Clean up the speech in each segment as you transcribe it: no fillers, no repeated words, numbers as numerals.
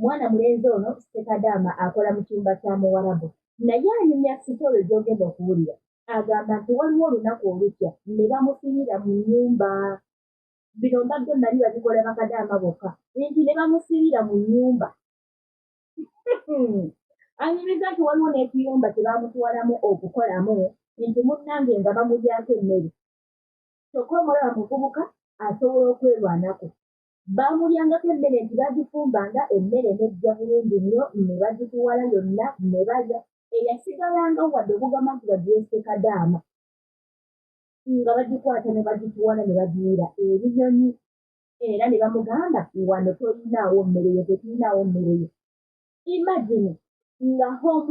mwana mulenzi ono Ssekadaama akola mu kyumba kya Muwarabu naye anyumya sitolo gy'ogenda okuwulira agamba nti waliwo olunaku olutya ne bamusibira mu nnyumba bino mbadde nali babikola Bakadaama bokka nti ne bamusibira mu nnyumba anyumiza nti waliwo n'ekiyumba kye baamutwalamu okukolamu nti munnange nga bamulyako emmere kyokka omulaba muvubuka asobola okwerwanako baamulyangako emmere nti bagifumbanga emmere nejja bulungi nnyo ne bagituwala yonna ne balya eyasigalanga wadde okugamba nti bagiwe Ssekadaama nga bagikwata ne bagituwala ne bagiwira ebinyonyi era ne bamugamba wano tolinaawo mmereyo tetulinaawo mmereyo imagine nga home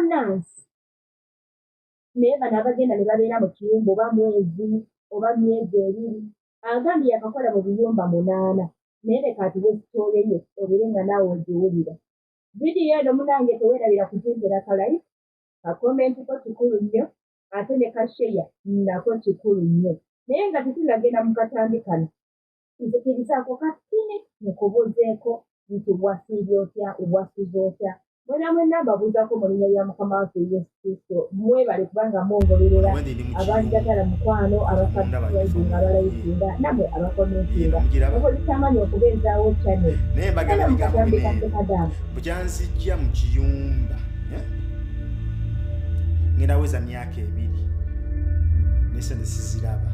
nurse naye bano abagenda ne babeera mu kiyumba oba mwezi oba myezi ebiri agambye yakakola mu biyumba 8 naye leka atuwe sitoola ye obere nga naawe ogiwulira vidiyo eno munange teweerabira kugimpera kalayi kakomenti ko kikulu nnyo ate ne kasheya nako kikulu nnyo naye nga tetunagenda mu katambi kano nzikirizaako katini mukubuuzeeko nti bwasiibye otya bwasuze otya mwena mbabuuzako mu linnya lya Mukama waffe Yesu Kristo mwebale kubanga mwongoberera abanjagala mukwano abasubscribinga abalayikinga namwe abakomentinga okozitamanyi okubeezaawo channel naye mbagala bigambo bino bukyanzijja mu kiyumba ngenda weza myaka 2 nese nesiziraba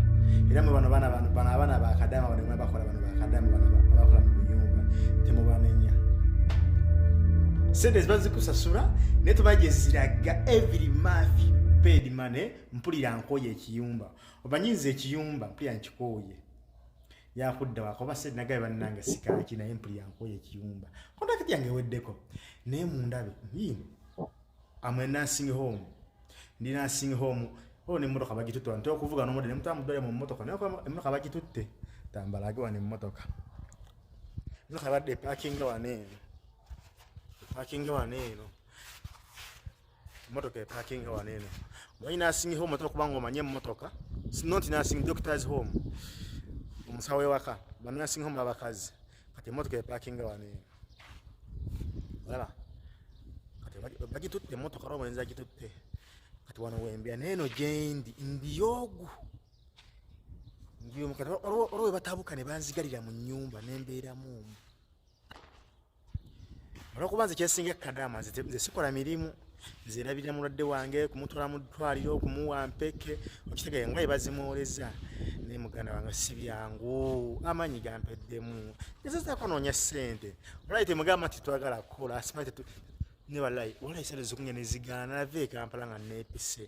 era mwe bano abaana Bakadaama bano mwe bakola bano Bakadaama bano abakola mu biyumba temubamenya sente zibazikusasula naye tubageziraga every month paid money mpulira nkoye ekiyumba obanyiza ekiyumba mpulira nkikoye yakudda wakoba sente nagaye bannange sikaki naye mpulira nkoye ekiyumba kontakiti yange weddeko naye mundabe amwe nursing home ndi nursing home ne mmotoka bagitutte nti okuvuga n'omudde ne mutambudde mu mmotoka naye emmotoka bagitutte tambalage wane mmotoka mmotoka badde parkinga waneeno mmotoka eparkinga waneeno omanyi nursing home otera okuba nga omanye emmotoka not nursing doctors home omusawo ewaka ba nursing home abakazi kati emmotoka eparkinga waneeno olaba kati bagitutte emmotoka lwa omulenzi agitutte kati wano wembya neeno gyendi ndyogu kati olwo webatabuka ne banzigalira mu nnyumba nembeeramu omwo olwokuba nze kyesinga Kadaama nze sikola mirimu nzerabirira mulwadde wange kumutwala mu ddwaliro okumuwa mpeke okitegere nga yebazimuwoleza naye muganda wange si byangu amanyi gampeddemu ngezezaako noonya ssente olayi temugamba nti twagala kukola asimanyi ne walayi sente zikunya nezigaana nava e Kampala nga neepise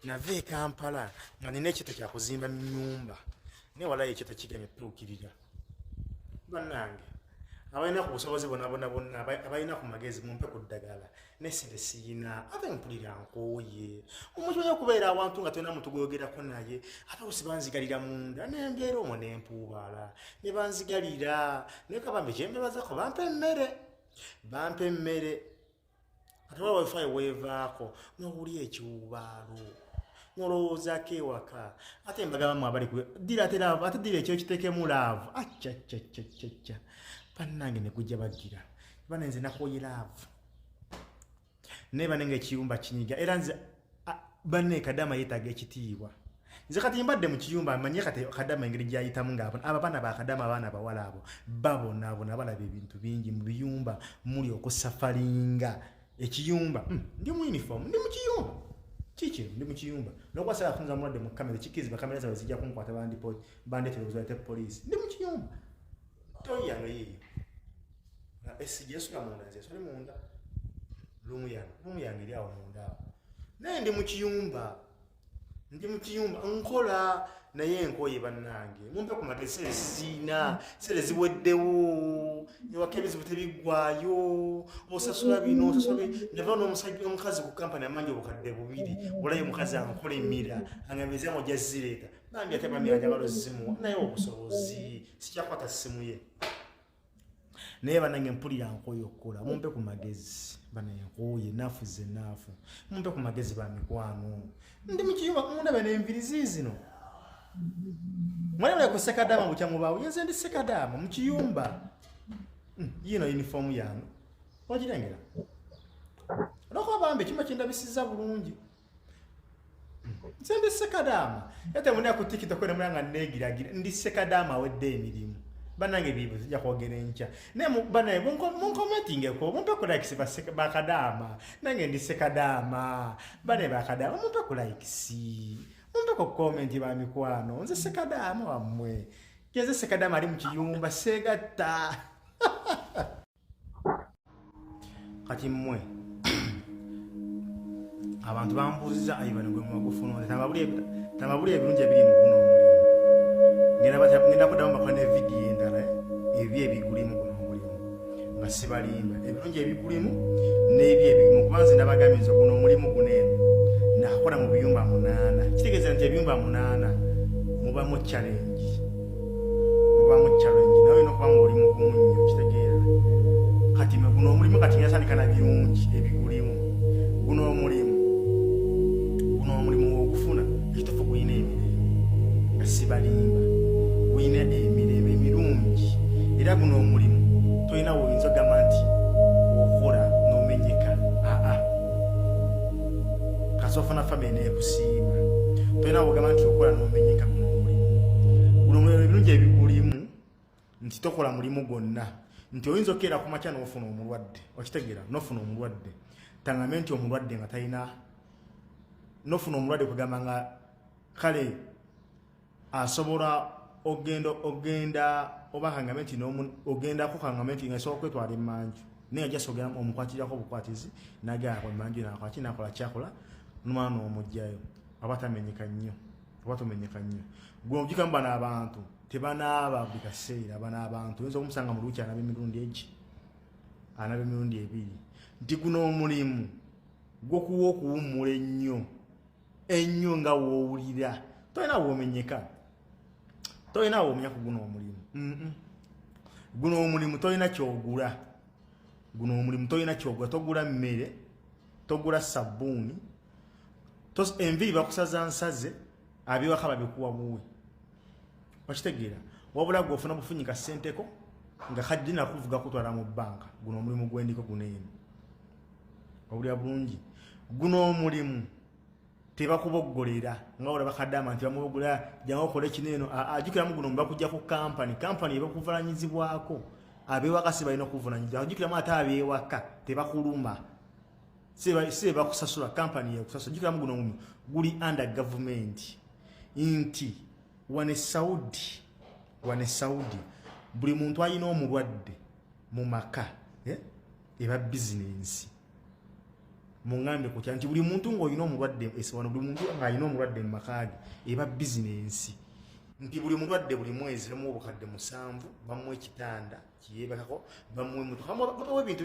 nava e Kampala nga nina ekyeto kyakuzimba mu nnyumba naye walayi ekyeto kigemye tuukirira bannange abalina ku busobozi bonna abalina ku magezi mumpe ku ddagala nesente siyina ate mpulira nkooye omuntu oyo okubeera awantu nga tolina muntu gwogerako naye ate olusi banzigalira munda nembeera omwo nempuubaala ne banzigalira naye kabambe kyembebazako bampe emmere ate wala wifi weevaako n'owulya ekiwubaalo nolowoozako ewaka ate embagabamu abali ate dira ekyo kiteekemu laavu acca bannange ne gujja bagira bana nze nakooye laavu naye banenge ekiyumba kinyiga era nze banne Kadaama yeetaaga ekitiibwa nze kati mbadde mu kiyumba manye kati Kadaama engeri gyayitamu ngaabo abaana ba Kadaama abaana bawala abo babonaabona balaba ebintu bingi mu biyumba muli okusafalinga ekiyumba ndi mu uniform ndi mu kiyumba kikiro ndi mu kiyumba nokwasala kunza mulwadde mu kamera kikiziba kamera zawe zijja kunkwata bandetera obuzwate poliisi ndi mu kiyumba toyange yiyo Yesu munda nze soli munda lumu yange eri awo munda awo naye ndi mu kiyumba nkola naye enkoye bannange mumpe ku magezi sere ziweddewo ewaka ebizibu tebiggwayo osasula bino nava n'omusajja omukazi ku kampani amanyi obukadde 2 olayo omukazi ankola emira angambizemu ojja zireeta bambi ate bamiranja balozimu naye obusobozi sikyakwata ssimu ye naye banange mpulira nkoye okukola mumpe ku magezi banenkoye nafuze mumpe ku magezi ba mikwano ndi mu kiyumba mundabe n'enviri ziizino Mwana ko sekadama bukya mubawo yenze ndi sekadama mu kiyumba. Yino uniform yano. Wagirengera. Loko bambe chima kindabisiza bulungi. Nze ndi sekadama. Ate muna kutikita kwene mulanga negiragira ndi sekadama wedde emirimu. Banange bibo zijja kwogera encha. Ne banaye mun commenting ko mumpe ku like sibaseka bakadama. Nange ndi sekadama. Bane bakadama mumpe ku like si. Mumpe ku comment ba mikwano. Nze sekadama wamwe. Keze sekadama ali mu kiyumba segata. Kati mmwe abantu bambuuziza ayibana gwe mwagufuna tababuli ebirungi ebiri mu guno omulimu ngenda kuddamu bakona evidiyo endala ebyo ebigulimu guno omulimu nga sibalimba ebirungi ebigulimu n'ebyo ebigimu kubanze nabagambiriza guno omulimu guno eno nakola mu biyumba 8 kitegeeza nti ebiyumba 8 mubamu challenge nawe nokuba nga oli mugumu nnyo kitegeera kati guno omulimu kati yasandika na birungi ebigulimu guno omulimu w'okufuna ekituufu guyina emirembe nga sibalimba guyina emirembe emirungi era guno omulimu tolina woyinza ogamba nti okola n'omenyeka kasi ofuna famire neekusiima tolina wogamba nti okola n'omenyeka guno omulimu ebirungi ebigulimu nti tokola mulimu gwonna nti oyinza okkeera ku makya n'ofuna omulwadde okitegeera n'ofuna omulwadde tangambe nti omulwadde nga talina n'ofuna omulwadde kugamba nga kale asobola ogenda oba kangambe nti ogendako kangambe nti nga esobola okwetwala emmanju naye ajja sogera omukwatirako obukwatizi nagala ku emmanju nakwati nakola kyakola n'omwana n'omugjayo aba tamenyeka nnyo gwe ojjukira bano abantu tebanaaba buli kaseera bano abantu oyinza okumusanga mu lukya anaba emirundi egi anaba emirundi ebiri nti guno omulimu gwokuwa okuwummula ennyo nga woowulira tolina woomenyeka tolina woomenya ku guno omulimu guno omulimu tolina kyogula togula mmere togula sabbuuni enviri bakusaza nsaze abiwaka babikuwa buwe okitegeera wabula gwofuna bufunyika ssenteko nga kaddi nakuvuga kutwala mu bbanka guno omulimu gwendiko guno eno obulya bulungi guno omulimu tebakuboggolera nga olaba kadama nti bamuboggolera jangu okole kino eno ajjukiramu guno mbakujja ku kampani ebakuvunanyizibwako abewaka si balina okuvunanyizibwa ajjukiramu ate abewaka tebakuluma si bakusasula kampani yekusasula ajjukiramu guno omulimu guli under government nti wane Saudi buli muntu alina omulwadde mu maka eba bizinensi mungambe kutya nti buli muntu ng'olina omulwadde esibano buli muntu ng'alina omulwadde mu makaage eba bizinensi nti buli mulwadde buli mwezi mu obukadde 7 bamuwa ekitanda kiyebekako bamuwa emmotoka bamuwa ebintu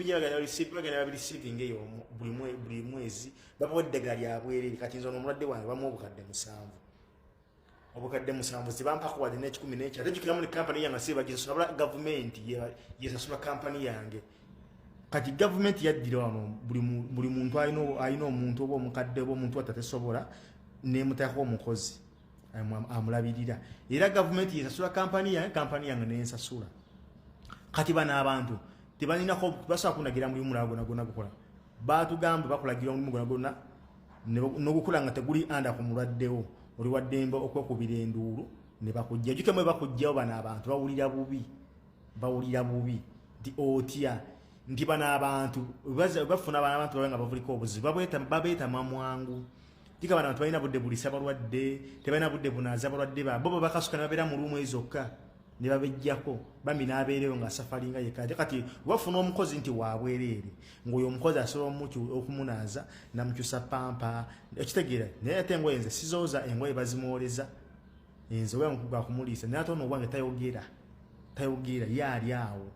bagenda babireceiving eyo buli mwezi bamuwa eddagala lyabwerere kati nze omulwadde wange bamuwa obukadde 7 obukadde 7 zibampako wadde n'ekikumi n'ekyo ate jjukiramu ne kampani yange si bagisasula gavumenti yesasula kampani yange kati gavumenti yaddira wano buli muntu alina omuntu oba omukadde oba omuntu atatesobola nemuteekako omukozi amulabirira era gavumenti yesasula kampani yange nensasula kati bano abantu tebalinako basobola kunagira mulimu mulala gonna gukola batugamba bakulagira omulimu gonna n'ogukula nga teguli anda ku mulwaddewo oli waddemba okwekubira enduulu ne bakujja jjukemu bakujjawo bano abantu bawulira bubi nti otya nti bano abantu bafuna bano abantu babe nga bavuliko obuzibu babeeta mamwangu tika bano abantu balina budde bulisa balwadde tebalina budde bunaaza balwadde bo bakasuka ne babeera mu luumu ezokka ne babejjako bambi n'abeereyo nga safari nga yekka kati wafuna omukozi nti wabwereere ng'oyo omukozi asobola okumunaaza namukyusa pampa ekitegeera naye ate engoye nze sizooza engoye bazimwoleza enze oba mukuga kumuliisa naye ate ono obwange tayogera ye ali awo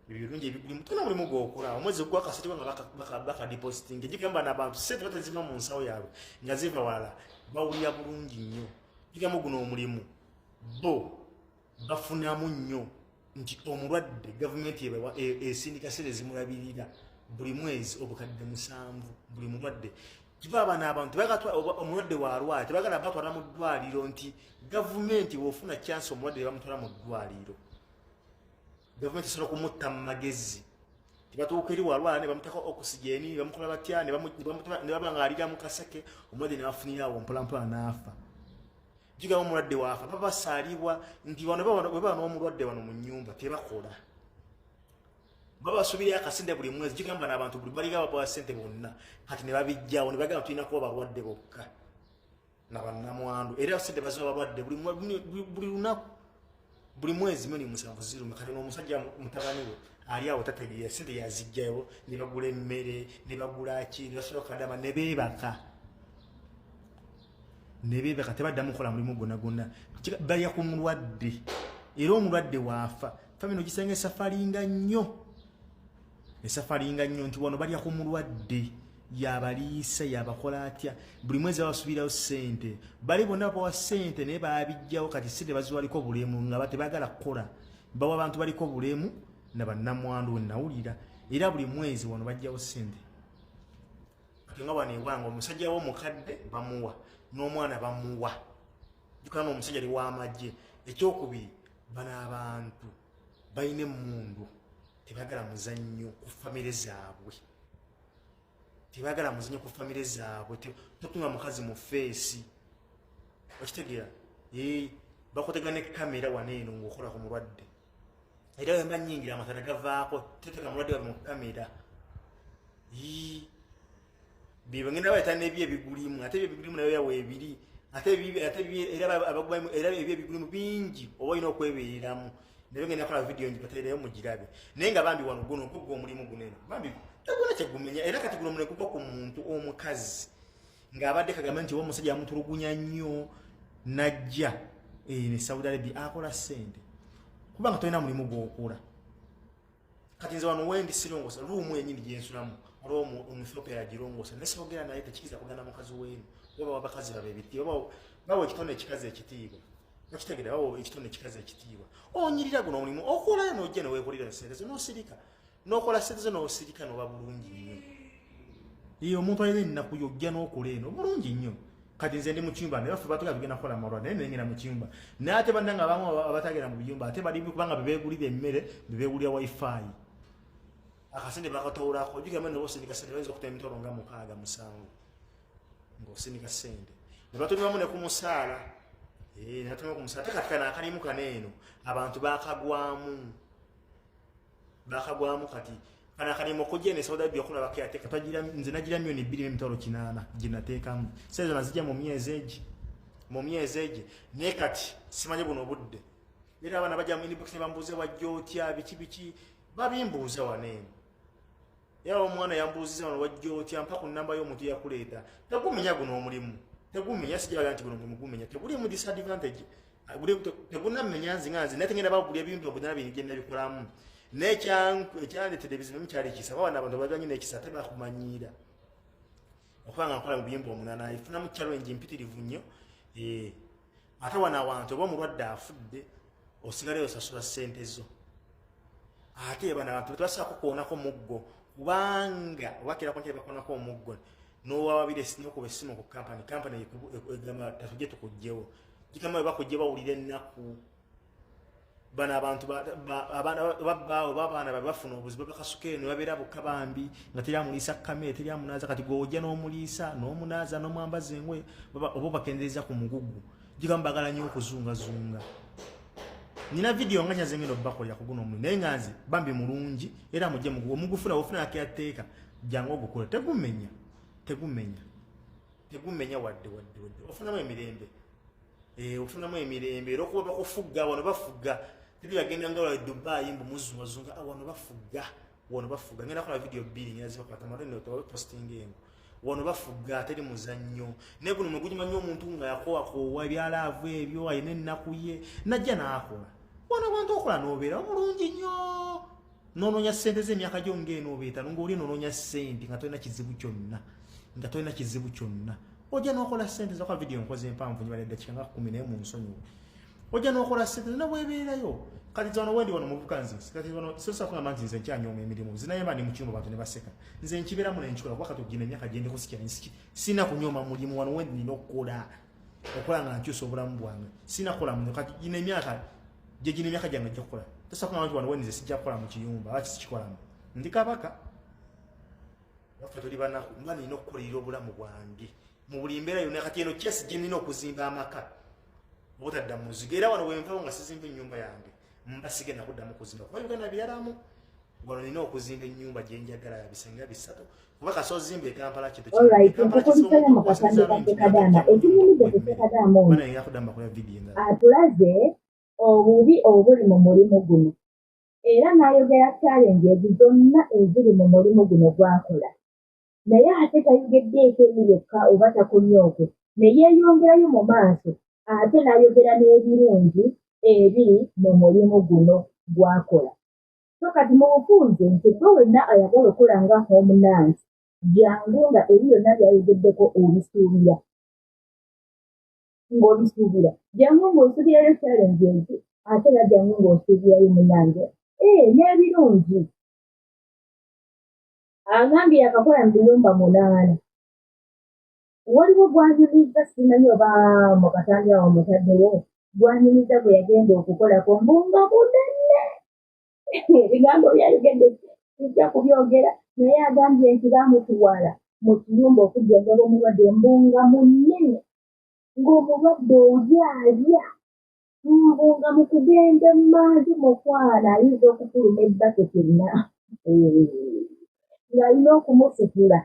ebyo birungi ebigulimu tuna mulimu gw'okola omwezi gwakasatu nga bakadipositinga jjukiramu bano abantu sente bataziva mu nsawo yaabwe nga ziva walala bawulira bulungi nnyo jjukiramu guno omulimu bo bafunamu nnyo nti omulwadde gavumenti esindika sente zimulabirira buli mwezi obukadde 7 buli mulwadde kibaba n'abantu bagatwa omulwadde wa lwala tebagala batwala mu ddwaliro nti gavumenti bw'ofuna chance omulwadde bamutwala mu ddwaliro gavumenti esobola kumutta mu magezi tibatuuka eri wa lwala ne bamutako oxygeni bamukola batya ne baba ng'alira mu kaseke omulwadde ne bafunira awo mpolampola n'afa jigaba omulwadde waafa baba basaalibwa nti bwe baba n'omulwadde wano mu nnyumba tebakola baba basubira akasente buli mwezi jigamba n'abantu buli baliga babawa ssente bonna kati ne babijjawo ne bagamba tulina kuba balwadde bokka nabannamwandu era ssente baziwa balwadde buli lunaku buli mwezi milioni 7 zirume kati n'omusajja mutabani we ali awo tategeera ssente yazijjayo ne bagula emmere ne bagula ki ne basobola kadama ne beebaka tebaddamu kukola mulimu gwonna balya ku mulwadde era omulwadde waafa famino gisanga esafaringa nnyo nti wano balya ku mulwadde yabaliisa yabakola atya buli mwezi babasubirayo ssente bali bonna babawa ssente naye babijjawo kati ssente baziwaliko bulemu nga tebagala kukola bawa abantu baliko bulemu na bannamwandu wenawulira era buli mwezi wano bajjawo ssente kati nga wano ewange omusajja w'omukadde bamuwa n'omwana bamuwa jukana omusajja ali w'amagye ekyokubiri bano abantu balina emmundu tebagala muzannyo ku famire zaabwe totunga mukazi mu feesi okitegeera bakotega ne kamera waneeno ng'okola ku mulwadde era wemba nnyingira amatala gavaako teteka mulwadde wabe mu kamera bibagenda bayita n'ebyo ebigulimu ate ebyo ebigulimu nayo yawe ebiri era ebyo ebigulimu bingi oba olina okwebeereramu naye ngenda kola video njibatereyo mugirabe naye nga bambi wano guno gwo omulimu guneno bambi teguna kyegumenya era kati guno mulimu gwa ku muntu omukazi ng'abadde kagamba nti omusajja amutulugunya nnyo najja ne Saudi Arabia akola ssente kubanga tolina mulimu gw'okola kati nze wano wendi sirongosa luumu yenyini gyensulamu olwo Omuethiopia yagirongosa nesobogera naye tekikiza kugenda mukazi weenu oba wabakazi babebiti oba bawo ekitone ekikazi ekitiibwa okitegeera bawo ekitone ekikazi ekitiibwa onyirira guno omulimu okolayo n'ojja neweekolera ssente zo n'osirika n'okola ssente zo n'osirika n'oba bulungi nnyo iyo omuntu alina ennaku yojja n'okola eno bulungi nnyo kati nze ndi mu kiyumba naye baffe batugenda tugenda kukola amalwaliro naye nengenda mu kiyumba naye ate bannanga abamu abatagenda mu biyumba ate bali kubanga bebeegulira emmere bebeegulira wifi akasente bakatowolako ojugamba nobosindika ssente bayinza okutema emitwalo nga 6-7 ng'osindika ssente ne batumiwamu ne ku musaala natumiwa ku musaala te kati kana akalimu kaneeno abantu bakagwamu kati kana akalimu okujja ne Saudi Arabia okulabako yateeka nze nagira milioni 2.8 gye nateekamu sezo nazijja mu myezi egi naye kati simanyi buno obudde era abaana bajja mu inbox ne bambuuza wajja otya biki babimbuuza waneeno era omwana yambuuziza wano wajja otya mpa ku nnamba y'omuntu yakuleeta tegumenya guno omulimu tegumenya sijabaga nti guno omulimu gumenya teguli mu disadvantage tegunamenya nzinganzi naye tengenda bagulya ebintu obudana bini gye nabikolamu nekyandetedde ebizibu mukyali ekisa bawana abantu baganye n'ekisa ate bakumanyiira okubanga nkola mu biyumba 8 ifunamu challenge mpitirivu nnyo ate wana awantu oba omulwadde afudde osigaleyo osasula ssente zo ate bana abantu tebasaako kuwonako muggo kubanga obakirako nti bakonako omuggo n'owababire n'okuba essimu ku kampani egamba tatujje tukugjewo gikamba bwe bakujje bawulira ennaku bana abantu babaana bafuna obuzibu bakasukere ne babeera bukabambi nga teryamuliisa kamere teryamunaaza kati gw'ojja n'omuliisa n'omunaaza n'omwambaza engoye oba bakendeeza ku mugugu gikamba bagala nnyo okuzungazunga nina video nga nyaze ngendo bakolera ku guno omulimu naye nga nze bambi mulungi era mujje omugufuna ofuna akyateeka jangu ogukola tegumenya wadde ofunamu emirembe ofunamu emirembe era okuba bakufugga wano bafugga teri bagenda nga wala Dubai mbu muzungazunga wano bafugga ngenda kola video 2 ngenda zibakwata marene posting eno wano bafugga teri muzannyo naye guno mwegujima nnyo omuntu nga yakowakoowa ebyalaavu ebyo ayina ennaku ye najja n'akola wano abantu okola n'obeera omulungi nnyo n'onoonya ssente z'emyaka gyo ng'eno obeeta ng'oli n'onoonya ssente nga tolina kizibu kyonna ojja n'okola ssente zakola video nkoze empanvu nyibala eddakiika nga 10 naye mu nsonyiwe ojja n'okola ssente nabwebeerayo kati zano wendi wano muvuka nze kati wano sosa kuna manzi nze nkyanyoma emirimu zinayema ndi mu kiyumba bantu ne baseka nze nkiberamu ne nkikola kuba kati ogina emyaka gye ndi kusikira nsiki sina kunyoma mulimu wano wendi nina okukola nga nkyusa obulamu bwange sina kukola muno kati gina emyaka gyange gye kukola tosa kuna bantu wano wendi nze sijja kukola mu kiyumba lwaki sikikolamu ndi kabaka waffe tuli banaku nga nina okukolera obulamu bwange mu buli mbeera yonna kati eno kyesi gye nina okuzimba amaka obutadda mu muzigo era wano wenvawo nga sizimba ennyumba yange mbasige nakuddamu kuzimba kuba Uganda byalamu wano nina okuzimba ennyumba gye njagala ya bisenge bisatu kuba kaso zimba Kampala kintu atulaze obubi obuli mu mulimu guno era n'ayogera challenge zonna eziri mu mulimu guno gwakola naye ate tayogeddeeko eri yokka oba takunyooke ne yeeyongerayo mu maaso ate n'ayogera n'ebirungi ebiri mu mulimu guno gwakola so kati mu bufunze nti gwe wenna ayagala okukola nga homunansi jangu nga eri yonna byayogeddeko obisuubira ng'obisuubira jangu ng'osuubirayo challenge ezi ate era jangu ng'osuubirayo munange n'ebirungi agambye yakakola mu biyumba 8 waliwo gwanyumiza simanyi oba mu katambi awo mutaddewo gwanyumiza bwe yagenda okukolako mbunga munene ebigambo byayogedde sijja kubyogera naye agambye nti baamutwala mu kiyumba okujjanjaba omulwadde mbunga munene ng'omulwadde olyalya mbunga mu kugenda mu mazi mukwana ayinza okufuluma ebbaketi enna ng'alina okumusitula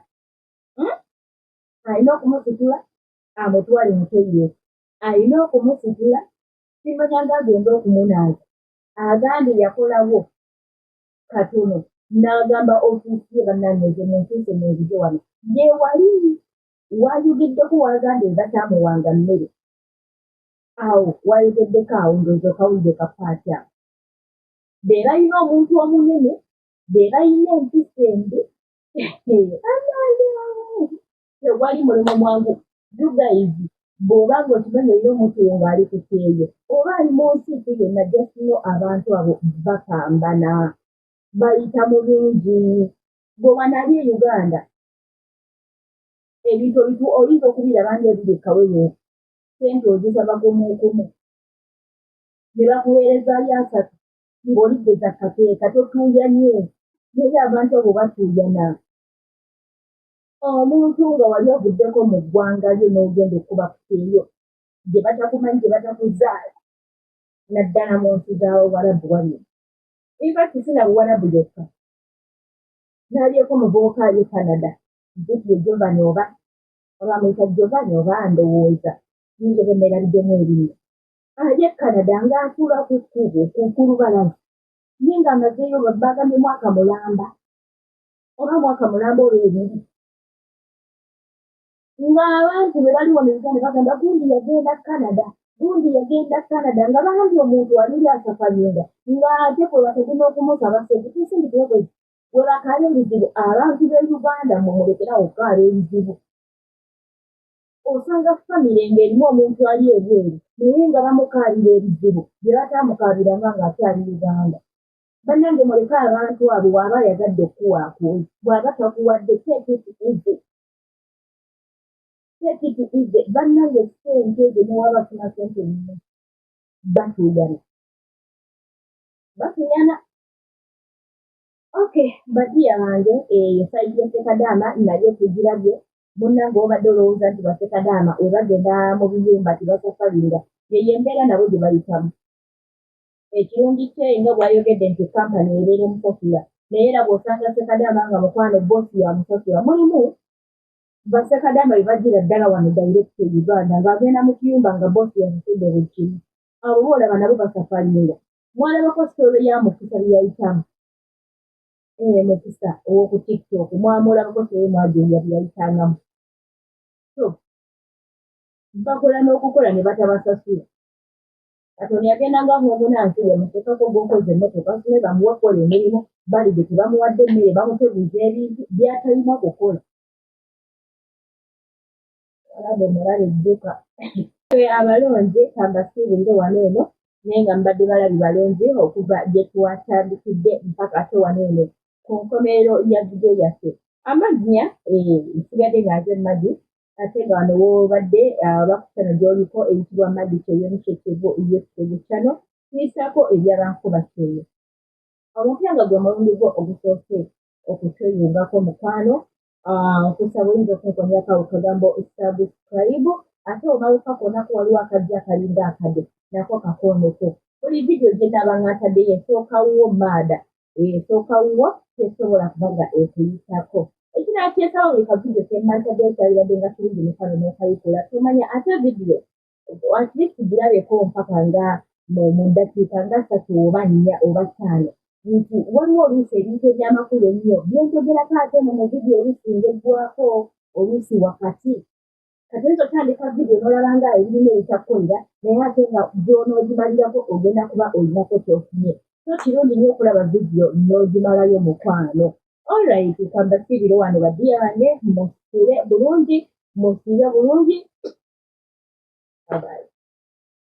amutwale mu toilet alina okumusitula simanyanga agenda okumunaaza agambye yakolawo katono n'agamba ofiisi ye bannannyeze muntuuse munzije wano gye wali wayogeddeko wagambye bataamuwanga mmere awo wayogeddeko awo ndowooza okawulire kapaati awo be balina omuntu omunene be balina empisa embi tewali mulimu mwangu jugaizi bw'oba ng'okimanyi olina omuntu ng'ali ku kyeyo oba ali mu nsiiki yonna jasino abantu abo bakambana bayita mu bingi bw'oba nali e Uganda ebintu oyinza okubiraba ng'ebirekaweyo sente ozisaba kumukumu ne bakuweereza ali 3 ng'olidde kakeeka totuuya nnyo naye abantu abo batuuyana omuntu nga wali ovuddeko mu ggwanga lyo n'ogenda okuba kuteeyo gye batakumanyi gye batakuzaala naddala mu nsi z'Abawarabu waliwo infact sina Buwarabu yokka n'alyeko muvubuka ali Canada mpiti Giovanni oba bamuyita Giovanni oba ndowooza yinza oba emmeraliddemu erinnya ali e Canada ng'atuula ku kkubo ku lubalaza ye ng'amazeeyo bagambye mwaka mulamba oba mwaka mulamba olw'ebiri ng'abantu be bali wano Uganda bagamba gundi yagenda Canada nga bambye omuntu wali asafalinga ng'ate bwe bategema okumusaba sente tusindikire bwe bakaala ebizibu abantu b'e Uganda mumulekerawo okukaala ebizibu osanga famire ng'erimu omuntu ali ebweru naye nga bamukaalira ebizibu bye bataamukaaliranga ng'akyali Uganda bannange muleke abantu abo bw'aba ayagadde okukuwaakuoyo bw'aba takuwadde Take it easy. Bannange ssente ezo muwa bafuna ssente nnyo batuuyana okay badiya bange eyo sayidi ya Ssekadaama nayo tugirabye munnange obadde olowooza nti Bassekadaama we bagenda mu biyumba tibasafalinga yeyo embeera nabo gye bayitamu ekirungi kye nga bw'ayogedde nti kampani ebeera emusasula naye era bw'osanga Ssekadaama nga mukwano boosi yamusasula mulimu Bassekadaama be bagira ddala wano direct e Uganda ng'agenda mu kiyumba nga boosi yamusudde buli kimu abo boolaba nabo basafalinga mwalabako sitole ya Mukisa bye yayitamu Mukisa ow'oku TikTok mwamulabako sitole mwajulia bye yayitangamu so bakola n'okukola ne batabasasula Katonda yagendanga ng'omunansi we mutekako gw'okoze emmotoka asume bamuwe kukola emirimu bali gye tebamuwadde emmere bamuteguza ebintu by'atalina kukola alabe mulala edduka abalonze kambasiibulire wano eno naye nga mbadde balabi balungi okuva gye twatandikidde mpaka ate wano eno ku nkomerero ya vidiyo yaffe. Amannya nsigadde nga nze Madi, ate nga wano woobadde bakusana gy'oliko eyitibwa Madi Initiative YouTube channel, tuyisaako ebyabankuba kyeyo. Omupya nga gwe mulundi gwo ogusoose okutweyungako mukwano, nkusaba oyinza okunkomyako ako kagambo subscribe, ate obaluka konako waliwo akajja akalinga akade nako kakooneko. Buli vidiyo gye naaba ŋŋataddeyo esookawo maada, esookawo tesobola kuba nga ekuyitako. Ekinakyetaawo buli kavidiyo ke mmataddeyo kyalibadde nga kirungi mukwano n'okayikula, tomanya ate vidiyo at least girabeko mpaka nga mu ddakiika nga 3 oba 4 oba 5. Nti waliwo oluusi ebintu ebyamakulu ennyo byenjogerako ate mu vidiyo oluusi ng'eggwako oluusi wakati. Kati oyinza otandika vidiyo n'olaba nga ebirimu ebitakkolera, naye ate nga gy'onoogimalirako ogenda kuba olinako ky'ofunye. So kirungi nnyo okulaba vidiyo n'ogimalayo mukwano. Alright, kambasiibire wano baddiya bange, musire bulungi, musiibe bulungi. Bye bye.